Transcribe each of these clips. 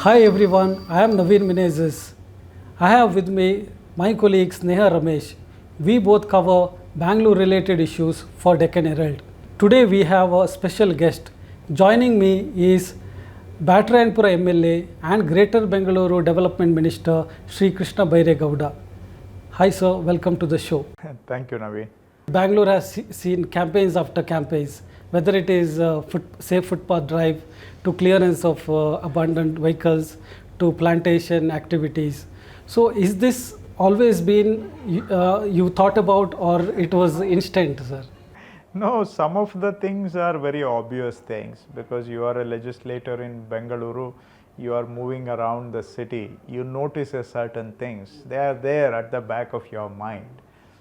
Hi everyone, I am Naveen Menezes. I have with me my colleague Sneha Ramesh. We both cover Bangalore related issues for Deccan Herald. Today we have a special guest. Joining me is Batrayanpura MLA and Greater Bengaluru Development Minister Shri Krishna Byre Gowda. Hi sir, welcome to the show. Thank you, Naveen. Bangalore has seen campaigns after campaigns, whether it is safe footpath drive to clearance of abandoned vehicles to plantation activities. So is this always been you thought about, or it was instant, sir? No, some of the things are very obvious things because you are a legislator in Bengaluru, you are moving around the city, you notice certain things, they are there at the back of your mind.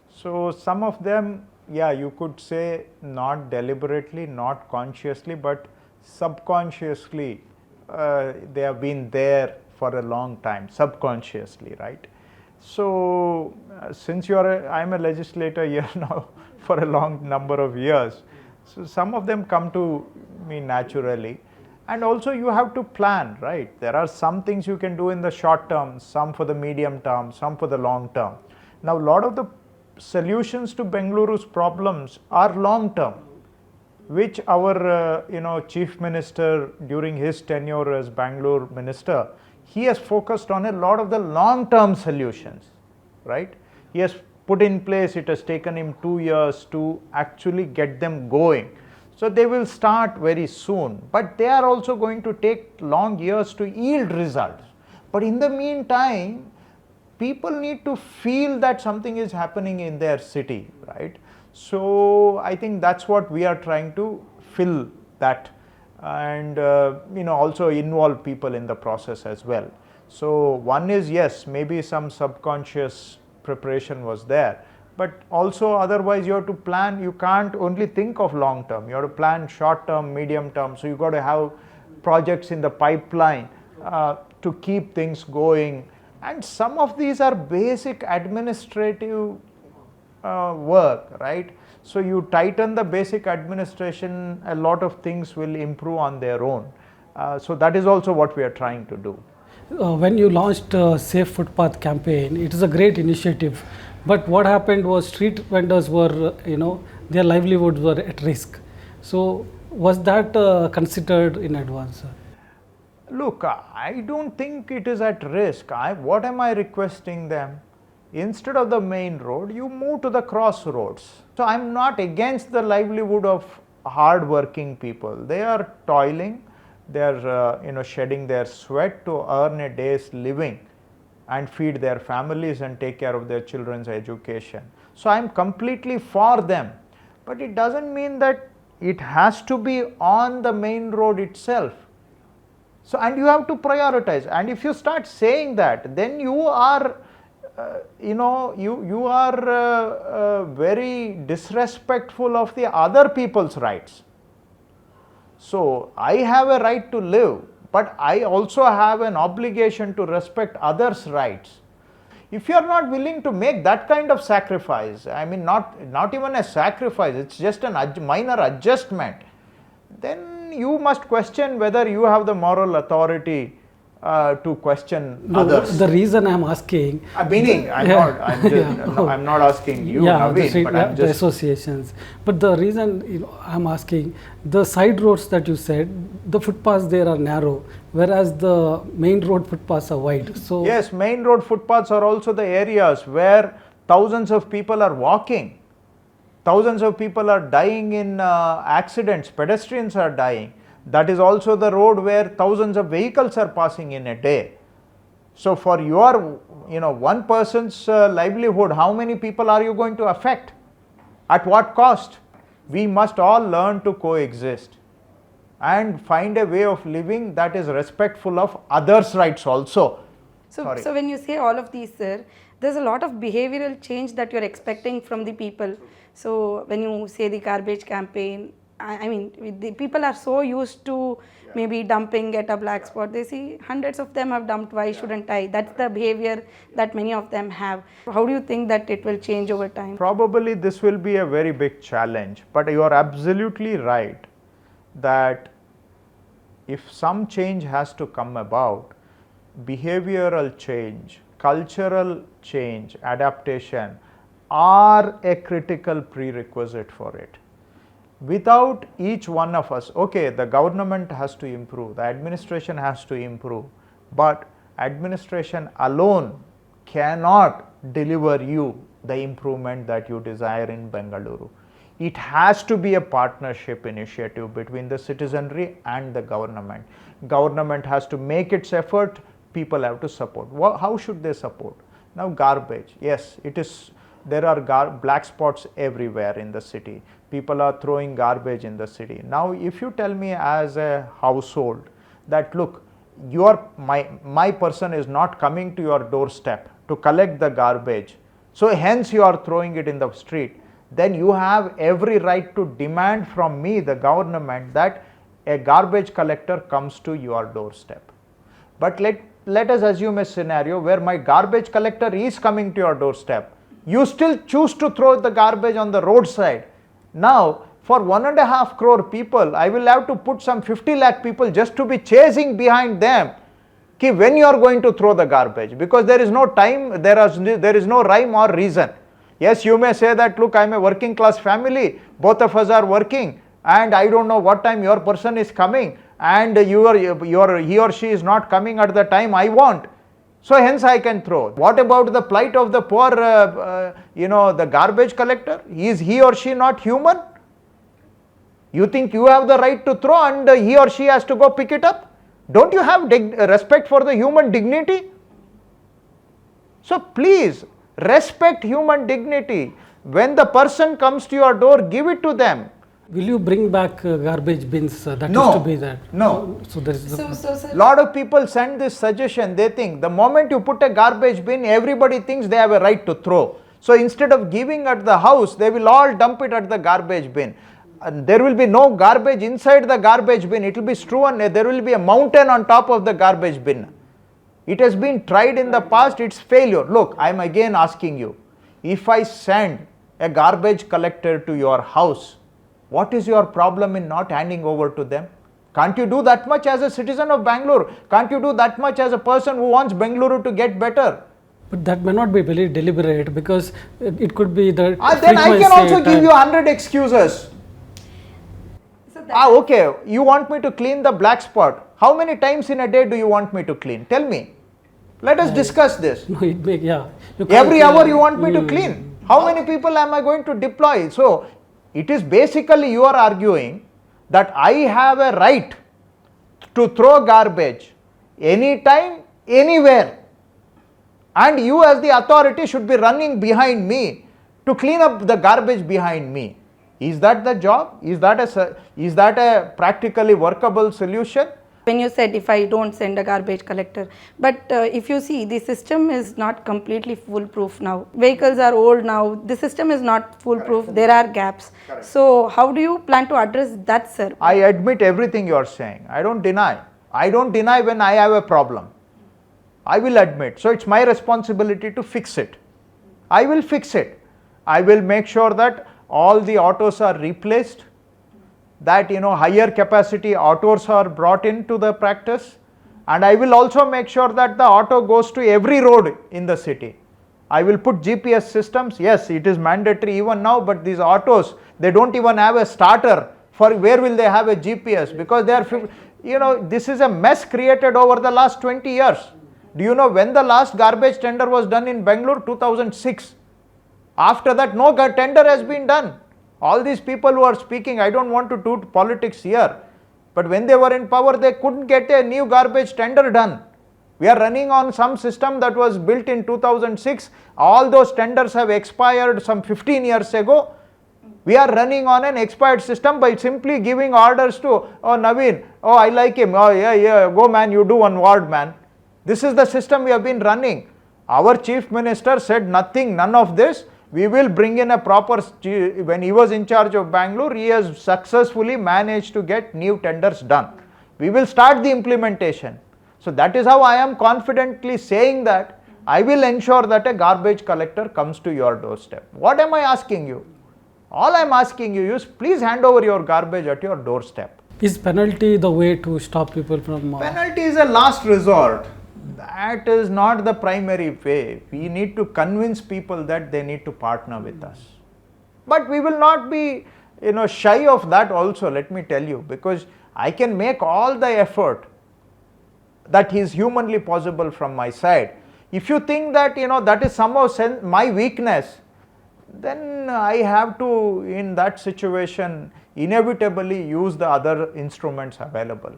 So some of them, yeah, you could say not deliberately, not consciously, but subconsciously they have been there for a long time, subconsciously, right? So since I'm a legislator here now for a long number of years, so some of them come to me naturally. And also you have to plan, right? There are some things you can do in the short term, some for the medium term, some for the long term. Now a lot of the solutions to Bengaluru's problems are long term, which our Chief Minister during his tenure as Bangalore Minister, he has focused on a lot of the long term solutions, right? He has put in place, it has taken him 2 years to actually get them going. So they will start very soon, but they are also going to take long years to yield results. But in the meantime, people need to feel that something is happening in their city, right? So I think that's what we are trying to fill that, and also involve people in the process as well. So one is, yes, maybe some subconscious preparation was there, but also otherwise you have to plan. You can't only think of long term, you have to plan short term, medium term. So you got to have projects in the pipeline to keep things going. And some of these are basic administrative work, right? So you tighten the basic administration, a lot of things will improve on their own. So that is also what we are trying to do. When you launched Safe Footpath Campaign, it is a great initiative. But what happened was street vendors were, their livelihoods were at risk. So was that considered in advance, sir? Look, I don't think it is at risk. What am I requesting them? Instead of the main road, you move to the crossroads. So I'm not against the livelihood of hard-working people. They are toiling, they are shedding their sweat to earn a day's living and feed their families and take care of their children's education. So I'm completely for them. But it doesn't mean that it has to be on the main road itself. So, and you have to prioritize, and if you start saying that, then you are, you are very disrespectful of the other people's rights. So, I have a right to live, but I also have an obligation to respect others' rights. If you are not willing to make that kind of sacrifice, I mean not even a sacrifice, it's just a minor adjustment, then you must question whether you have the moral authority to question others. The reason I'm asking, I'm not asking you, Naveen, but I'm just the associations. But the reason I'm asking, the side roads that you said, the footpaths there are narrow, whereas the main road footpaths are wide. So yes, main road footpaths are also the areas where thousands of people are walking. Thousands of people are dying in accidents, pedestrians are dying. That is also the road where thousands of vehicles are passing in a day. So for your, one person's livelihood, how many people are you going to affect? At what cost? We must all learn to coexist and find a way of living that is respectful of others' rights also. So when you say all of these, sir, there's a lot of behavioral change that you're expecting from the people. So when you say the garbage campaign, I mean, the people are so used to maybe dumping at a black spot. They see hundreds of them have dumped, why shouldn't I? That's the behavior that many of them have. How do you think that it will change over time? Probably this will be a very big challenge, but you are absolutely right that if some change has to come about, behavioral change, cultural change, adaptation are a critical prerequisite for it. Without each one of us, okay, the government has to improve, the administration has to improve, but administration alone cannot deliver you the improvement that you desire in Bengaluru. It has to be a partnership initiative between the citizenry and the government. Government has to make its effort, people have to support. How should they support? Now garbage, yes, it is, there are black spots everywhere in the city. People are throwing garbage in the city. Now if you tell me as a household that look, my person is not coming to your doorstep to collect the garbage, so hence you are throwing it in the street, then you have every right to demand from me, the government, that a garbage collector comes to your doorstep. But let us assume a scenario where my garbage collector is coming to your doorstep. You still choose to throw the garbage on the roadside. Now, for 1.5 crore people, I will have to put some 50 lakh people just to be chasing behind them when you are going to throw the garbage, because there is no time, there is no rhyme or reason. Yes, you may say that look, I am a working class family, both of us are working, and I don't know what time your person is coming, and he or she is not coming at the time I want, so hence I can throw. What about the plight of the poor, the garbage collector? Is he or she not human? You think you have the right to throw and he or she has to go pick it up? Don't you have respect for the human dignity? So please respect human dignity. When the person comes to your door, give it to them. Will you bring back garbage bins? That No. used to be that. No. So there is. So, sir, Lot of people send this suggestion. They think the moment you put a garbage bin, everybody thinks they have a right to throw. So instead of giving at the house, they will all dump it at the garbage bin. And there will be no garbage inside the garbage bin. It will be strewn. There will be a mountain on top of the garbage bin. It has been tried in the past. It's failure. Look, I am again asking you. If I send a garbage collector to your house, what is your problem in not handing over to them? Can't you do that much as a citizen of Bangalore? Can't you do that much as a person who wants Bengaluru to get better? But that may not be very deliberate, because it could be that. Then I can also give you 100 excuses. So Okay, you want me to clean the black spot. How many times in a day do you want me to clean? Tell me. Let us discuss this. No, it may, yeah. Every hour you want me to clean. How many people am I going to deploy? So, it is basically you are arguing that I have a right to throw garbage anytime, anywhere. And you as the authority should be running behind me to clean up the garbage behind me. Is that the job? Is that a practically workable solution? when you said if I don't send a garbage collector, but if you see, the system is not completely foolproof now. Vehicles are old now, the system is not foolproof. Correct. There are gaps. Correct. So how do you plan to address that, sir? I admit everything you are saying. I don't deny. I don't deny when I have a problem. I will admit. So it's my responsibility to fix it. I will fix it. I will make sure that all the autos are replaced, that higher capacity autos are brought into the practice, and I will also make sure that the auto goes to every road in the city. I will put GPS systems. Yes, it is mandatory even now, but these autos, they don't even have a starter. For where will they have a GPS? Because they are, this is a mess created over the last 20 years. Do you know when the last garbage tender was done in Bangalore? 2006. After that, no tender has been done. All these people who are speaking, I don't want to do politics here, but when they were in power, they couldn't get a new garbage tender done. We are running on some system that was built in 2006. All those tenders have expired some 15 years ago. We are running on an expired system by simply giving orders to, oh Naveen, oh I like him, oh yeah, go man, you do one ward man. This is the system we have been running. Our chief minister said nothing, none of this. We will bring in a proper, when he was in charge of Bangalore, he has successfully managed to get new tenders done. We will start the implementation. So that is how I am confidently saying that I will ensure that a garbage collector comes to your doorstep. What am I asking you? All I am asking you is please hand over your garbage at your doorstep. Is penalty the way to stop people from... Penalty is a last resort. that is not the primary way. We need to convince people that they need to partner with us. But we will not be, shy of that also, let me tell you, because I can make all the effort that is humanly possible from my side. If you think that, that is somehow my weakness, then I have to, in that situation, inevitably use the other instruments available.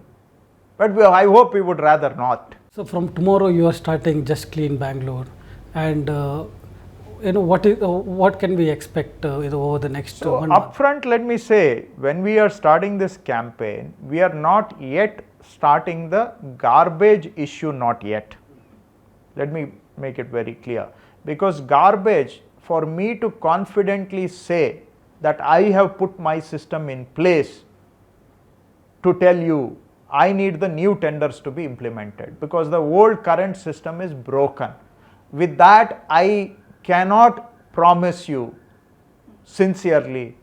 But I hope we would rather not. So from tomorrow you are starting Just Clean Bangalore, and what can we expect over the next So 1 month? upfront, let me say, when we are starting this campaign, we are not yet starting the garbage issue, not yet. Let me make it very clear, because garbage, for me to confidently say that I have put my system in place to tell you I need the new tenders to be implemented, because the old current system is broken. With that, I cannot promise you sincerely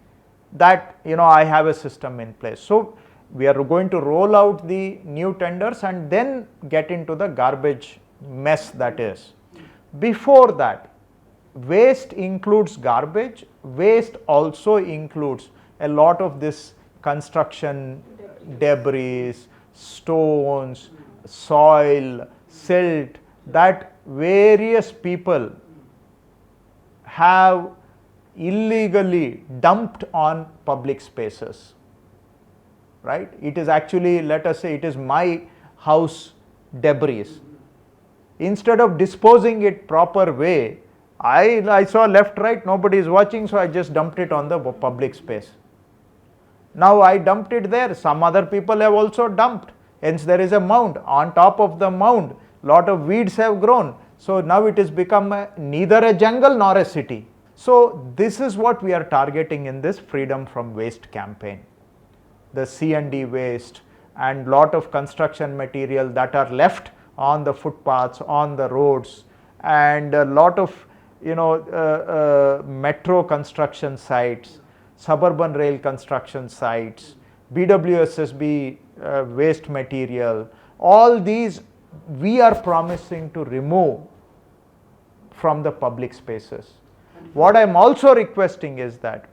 that I have a system in place. So we are going to roll out the new tenders and then get into the garbage mess that is. Before that, waste includes garbage. Waste also includes a lot of this construction debris, stones, soil, silt that various people have illegally dumped on public spaces, right? It is actually, let us say, it is my house debris. Instead of disposing it proper way, I saw left, right, nobody is watching, so I just dumped it on the public space. Now I dumped it there, some other people have also dumped, hence there is a mound. On top of the mound, lot of weeds have grown. So now it has become neither a jungle nor a city. So this is what we are targeting in this Freedom from Waste campaign. The C&D waste and lot of construction material that are left on the footpaths, on the roads, and a lot of metro construction sites, Suburban Rail construction sites, BWSSB waste material, all these we are promising to remove from the public spaces. What I am also requesting is that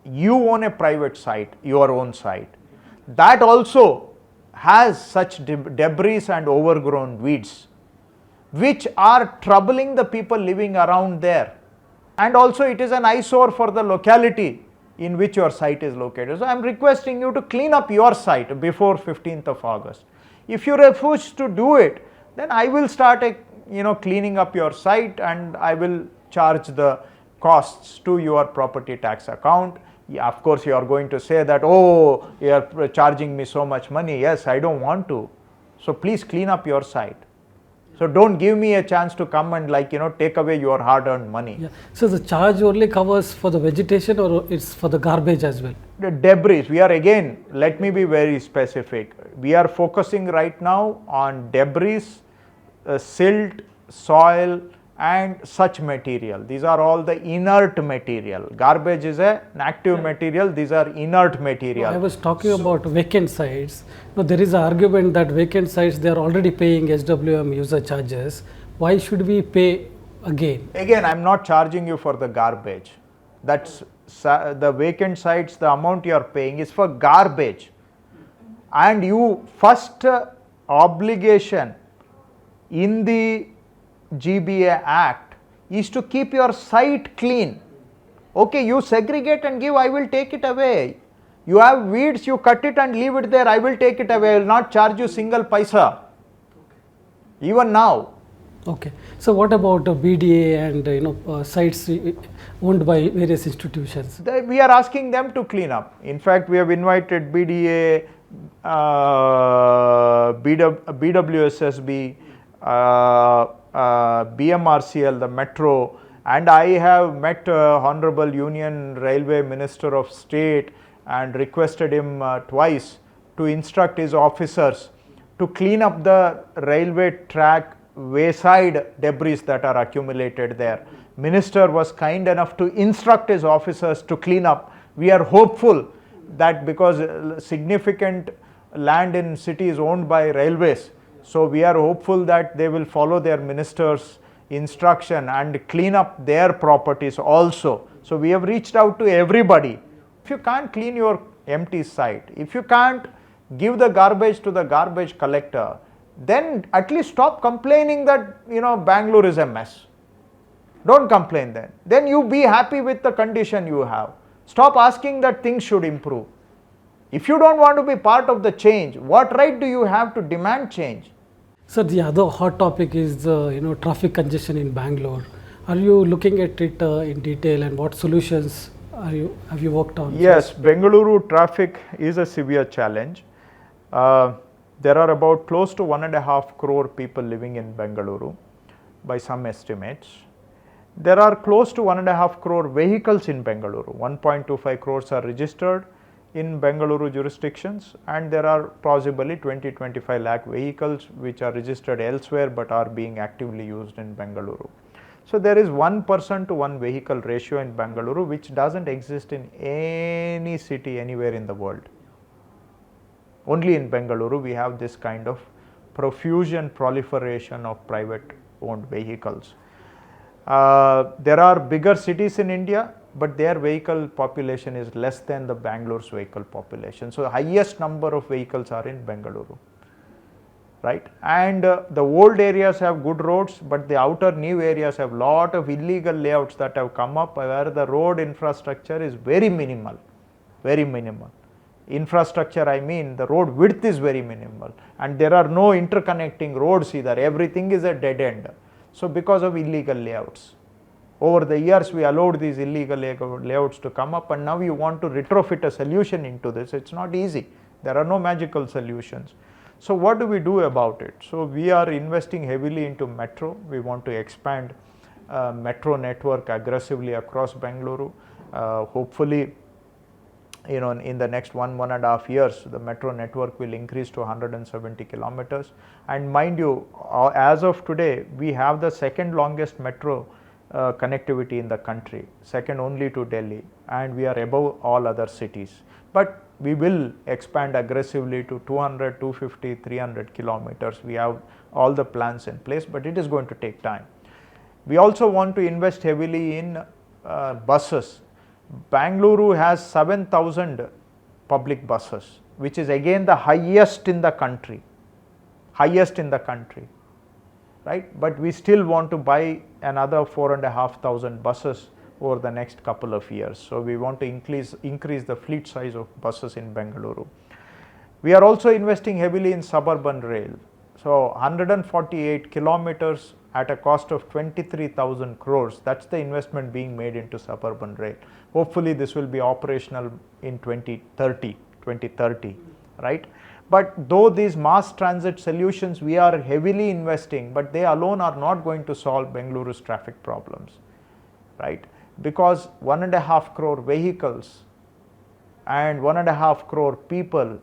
you own a private site, your own site, that also has such debris and overgrown weeds which are troubling the people living around there, and also it is an eyesore for the locality in which your site is located. So I am requesting you to clean up your site before 15th of August. If you refuse to do it, then I will start cleaning up your site, and I will charge the costs to your property tax account. Yeah, of course you are going to say that, oh, you are charging me so much money. Yes, I don't want to. So please clean up your site. So don't give me a chance to come and take away your hard-earned money. Yeah. So the charge only covers for the vegetation, or it's for the garbage as well? The debris, we are again, let me be very specific. We are focusing right now on debris, silt, soil and such material. These are all the inert material. Garbage is an active material, these are inert material. I was talking about vacant sites. Now there is an argument that vacant sites, they are already paying SWM user charges. Why should we pay again? Again, I am not charging you for the garbage. That's the vacant sites, the amount you are paying is for garbage. And you first obligation in the GBA Act is to keep your site clean. Okay, you segregate and give, I will take it away. You have weeds, you cut it and leave it there, I will take it away. I will not charge you single paisa. Even now. Okay. So what about BDA and sites owned by various institutions? We are asking them to clean up. In fact, we have invited BDA, BWSSB, BMRCL, the metro, and I have met Honorable Union Railway Minister of State and requested him twice to instruct his officers to clean up the railway track wayside debris that are accumulated there. Minister was kind enough to instruct his officers to clean up. We are hopeful that because significant land in city is owned by railways, So we are hopeful that they will follow their minister's instruction and clean up their properties also. So we have reached out to everybody. If you can't clean your empty site, if you can't give the garbage to the garbage collector, then at least stop complaining that, you know, Bangalore is a mess. Don't complain then. Then you be happy with the condition you have. Stop asking that things should improve. If you don't want to be part of the change, what right do you have to demand change? So the other hot topic is traffic congestion in Bangalore. Are you looking at it in detail, and what solutions have you worked on? Yes, Bengaluru traffic is a severe challenge. There are about close to 1.5 crore people living in Bengaluru by some estimates. There are close to 1.5 crore vehicles in Bengaluru. 1.25 crores are registered in Bengaluru jurisdictions, and there are possibly 20-25 lakh vehicles which are registered elsewhere but are being actively used in Bengaluru. So there is 1 person to 1 vehicle ratio in Bengaluru, which doesn't exist in any city anywhere in the world. Only in Bengaluru we have this kind of profusion, proliferation of private owned vehicles. There are bigger cities in India, but their vehicle population is less than the Bangalore's vehicle population. So the highest number of vehicles are in Bengaluru, right? And the old areas have good roads, but the outer new areas have lot of illegal layouts that have come up where the road infrastructure is very minimal, very minimal. Infrastructure, I mean the road width is very minimal, and there are no interconnecting roads either. Everything is a dead end. So because of illegal layouts. Over the years we allowed these illegal layouts to come up, and now you want to retrofit a solution into this. It's not easy. There are no magical solutions. So what do we do about it? So we are investing heavily into metro. We want to expand metro network aggressively across Bengaluru. Hopefully, you know, in the next 1.5 years, the metro network will increase to 170 kilometers. And mind you, as of today, we have the second longest metro connectivity in the country, second only to Delhi, and we are above all other cities. But we will expand aggressively to 200, 250, 300 kilometers. We have all the plans in place, but it is going to take time. We also want to invest heavily in buses. Bengaluru has 7,000 public buses, which is again the highest in the country, right? But we still want to buy another 4,500 buses over the next couple of years. So we want to increase the fleet size of buses in Bengaluru. We are also investing heavily in Suburban Rail. So 148 kilometers at a cost of 23,000 crores. That's the investment being made into Suburban Rail. Hopefully this will be operational in 2030, right? But though these mass transit solutions we are heavily investing, but they alone are not going to solve Bengaluru's traffic problems, right? Because 1.5 crore vehicles and 1.5 crore people,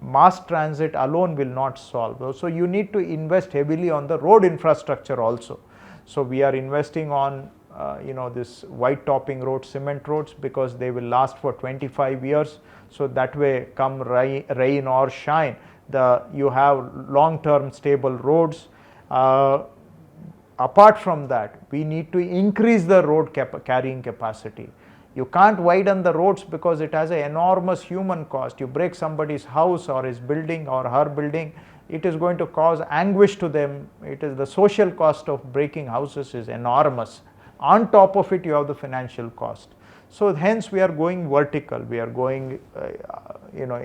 mass transit alone will not solve. So you need to invest heavily on the road infrastructure also. So we are investing on this white topping roads, cement roads, because they will last for 25 years. So that way, come rain or shine, you have long-term stable roads. Apart from that, we need to increase the road carrying capacity. You can't widen the roads because it has an enormous human cost. You break somebody's house or his building or her building, it is going to cause anguish to them. It is the social cost of breaking houses is enormous. On top of it, you have the financial cost. So hence we are going vertical. We are going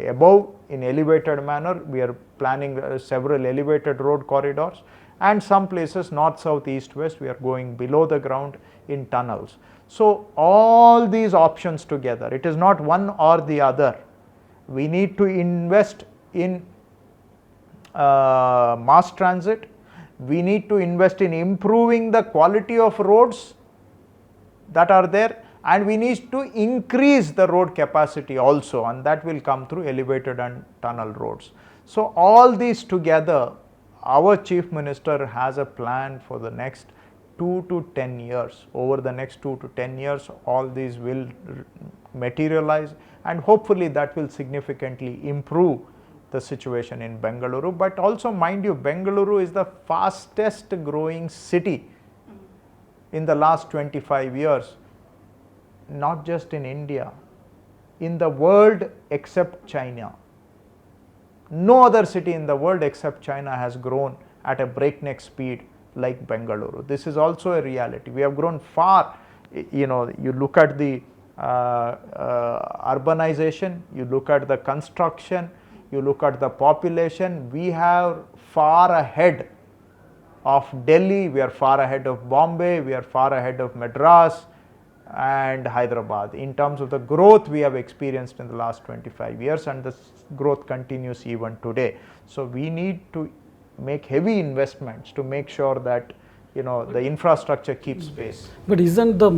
above in elevated manner. We are planning several elevated road corridors, and some places north, south, east, west, we are going below the ground in tunnels. So all these options together, it is not one or the other. We need to invest in mass transit. We need to invest in improving the quality of roads that are there, and we need to increase the road capacity also, and that will come through elevated and tunnel roads. So all these together, our Chief Minister has a plan for the next 2 to 10 years. Over the next 2 to 10 years, all these will materialize, and hopefully that will significantly improve the situation in Bengaluru. But also mind you, Bengaluru is the fastest growing city in the last 25 years, not just in India, in the world except China. No other city in the world except China has grown at a breakneck speed like Bengaluru. This is also a reality. We have grown far. You look at the urbanization, you look at the construction, you look at the population, we have far ahead of Delhi, we are far ahead of Bombay, we are far ahead of Madras and Hyderabad in terms of the growth we have experienced in the last 25 years, and this growth continues even today. So we need to make heavy investments to make sure that the infrastructure keeps pace. But isn't the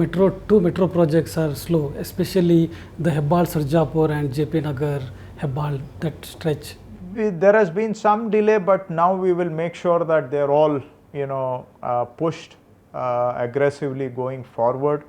two metro projects are slow, especially the Hebbal Sarjapur and JP Nagar Hebbal, that stretch? There has been some delay, but now we will make sure that they're all pushed aggressively going forward.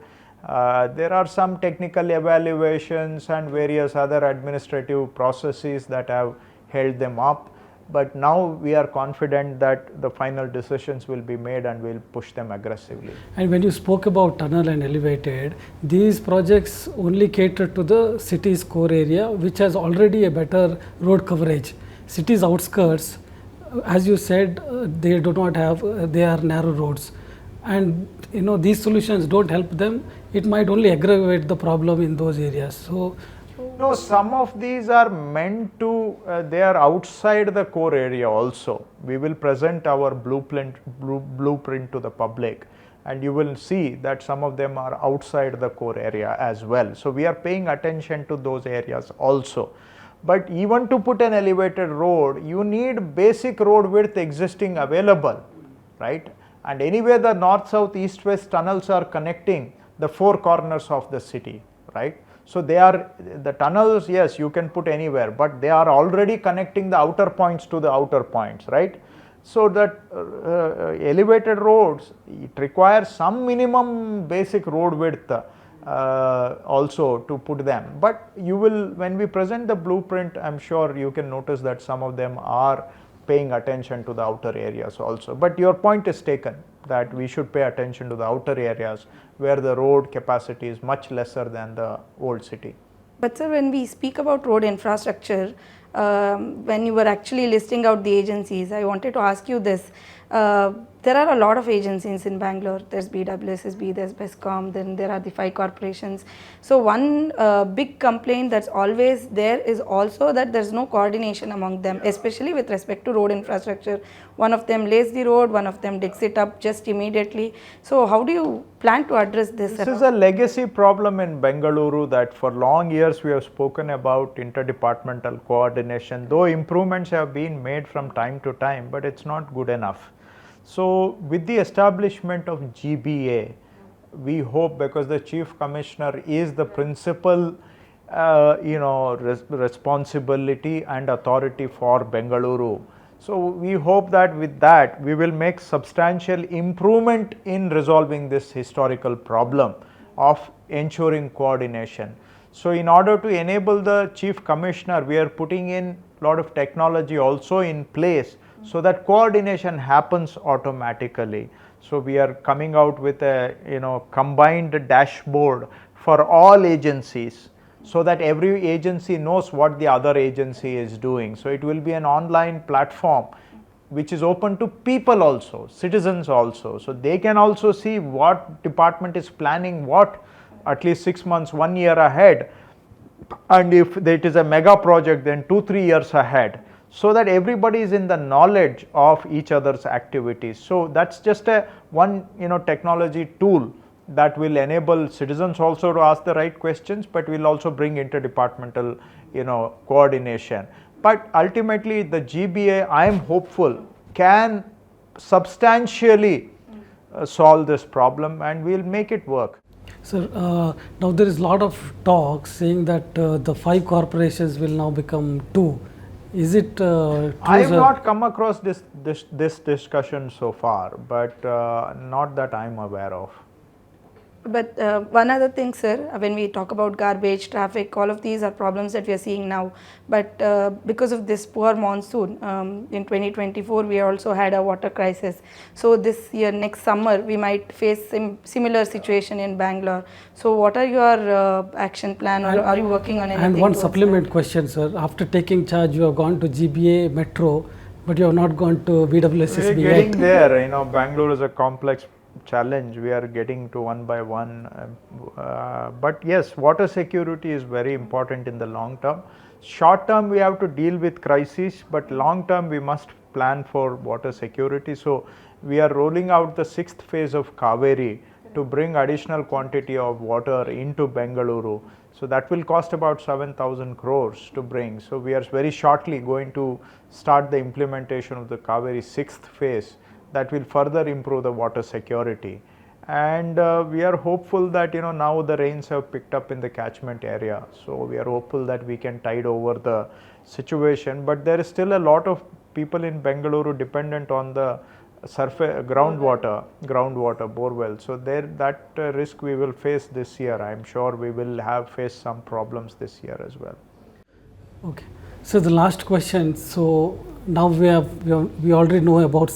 There are some technical evaluations and various other administrative processes that have held them up, but now we are confident that the final decisions will be made and we'll push them aggressively. And when you spoke about tunnel and elevated, these projects only cater to the city's core area, which has already a better road coverage. City's outskirts, as you said, they do not have, they are narrow roads, and these solutions don't help them. It might only aggravate the problem in those areas. So no, some of these are meant to, they are outside the core area also. We will present our blueprint to the public, and you will see that some of them are outside the core area as well. So we are paying attention to those areas also. But even to put an elevated road, you need basic road width existing available, right? And anyway, the north, south, east, west tunnels are connecting the four corners of the city, right? So they are, the tunnels, yes, you can put anywhere, but they are already connecting the outer points to the outer points, right? So that elevated roads, it requires some minimum basic road width also to put them. But you will, when we present the blueprint, I'm sure you can notice that some of them are paying attention to the outer areas also. But your point is taken, that we should pay attention to the outer areas where the road capacity is much lesser than the old city. But sir, when we speak about road infrastructure, when you were actually listing out the agencies, I wanted to ask you this. There are a lot of agencies in Bangalore. There's BWSSB, there's BESCOM, then there are the 5 corporations. So one big complaint that's always there is also that there's no coordination among them, especially with respect to road infrastructure. One of them lays the road, one of them digs it up just immediately. So how do you plan to address this? This is a legacy problem in Bengaluru that for long years we have spoken about interdepartmental coordination, though improvements have been made from time to time, but it's not good enough. So with the establishment of GBA, we hope, because the Chief Commissioner is the principal responsibility and authority for Bengaluru. So we hope that with that we will make substantial improvement in resolving this historical problem of ensuring coordination. So in order to enable the Chief Commissioner, we are putting in a lot of technology also in place so that coordination happens automatically. So we are coming out with a combined dashboard for all agencies, so that every agency knows what the other agency is doing. So it will be an online platform which is open to people also, citizens also. So they can also see what department is planning what at least 6 months, 1 year ahead, and if it is a mega project, then 2-3 years ahead, so that everybody is in the knowledge of each other's activities. So that's just a one technology tool that will enable citizens also to ask the right questions, but will also bring interdepartmental coordination. But ultimately the GBA, I am hopeful, can substantially solve this problem, and we'll make it work. Sir, now there is a lot of talk saying that the 5 corporations will now become 2. Is it true? I have not come across this discussion so far, but not that I am aware of. But one other thing, sir, when we talk about garbage, traffic, all of these are problems that we are seeing now. But because of this poor monsoon, in 2024, we also had a water crisis. So this year, next summer, we might face similar situation in Bangalore. So what are your action plan, or are you working on anything? And one towards supplement question, sir. After taking charge, you have gone to GBA Metro, but you have not gone to BWSSB We're getting yet. there. You know, Bangalore is a complex challenge. We are getting to one by one. But yes, water security is very important in the long term. Short term, we have to deal with crises, but long term, we must plan for water security. So we are rolling out the 6th phase of Cauvery to bring additional quantity of water into Bengaluru. So that will cost about 7,000 crores to bring. So we are very shortly going to start the implementation of the Cauvery 6th phase that will further improve the water security. And we are hopeful that now the rains have picked up in the catchment area. So we are hopeful that we can tide over the situation. But there is still a lot of people in Bengaluru dependent on the surface groundwater bore well. So that risk we will face this year. I am sure we will face some problems this year as well. Okay. So the last question. So now we already know about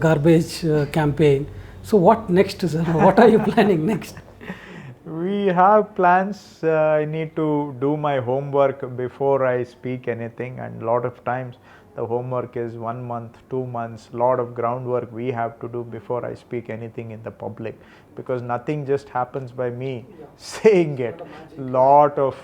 garbage campaign. So what next, sir? What are you planning next? We have plans. I need to do my homework before I speak anything, and a lot of times the homework is 1 month, 2 months, lot of groundwork we have to do before I speak anything in the public, because nothing just happens by me saying it. Lot of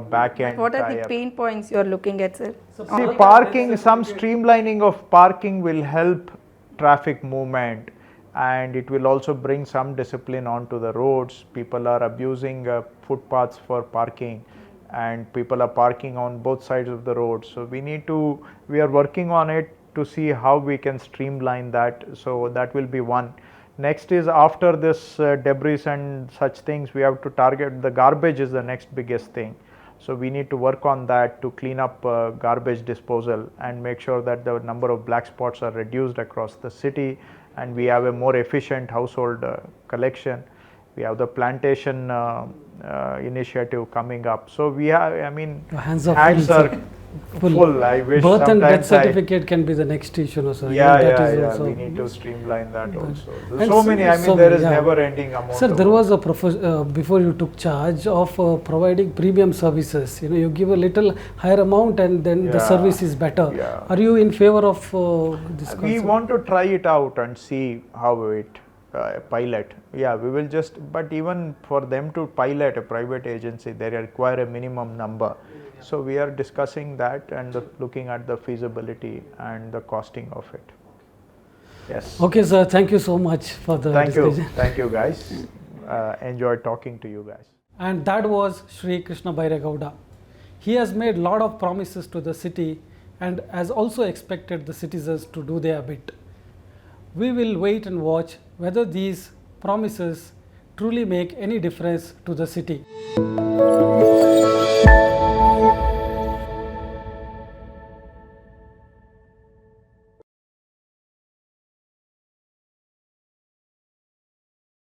back end. What are the pain points you are looking at, sir? See, parking, some streamlining of parking will help traffic movement, and it will also bring some discipline onto the roads. People are abusing footpaths for parking, and people are parking on both sides of the road. So we are working on it to see how we can streamline that. So that will be one. Next is, after this debris and such things, we have to target the garbage is the next biggest thing. So we need to work on that to clean up garbage disposal and make sure that the number of black spots are reduced across the city, and we have a more efficient household collection. We have the plantation initiative coming up. So we have, Hands are full. I wish birth and death sometimes certificate can be the next issue, sir. Yeah. We need to streamline that also. There's so many. There is never ending amount. Sir, there was a before you took charge of providing premium services. You give a little higher amount and then the service is better. Yeah. Are you in favor of this concept? We want to try it out and see how it pilot. Yeah, we will just. But even for them to pilot a private agency, they require a minimum number. So we are discussing that and looking at the feasibility and the costing of it. Yes. Okay, sir. Thank you so much for the discussion. Thank you, guys. Enjoyed talking to you guys. And that was Shri Krishna Byre Gowda. He has made a lot of promises to the city and has also expected the citizens to do their bit. We will wait and watch whether these promises truly make any difference to the city.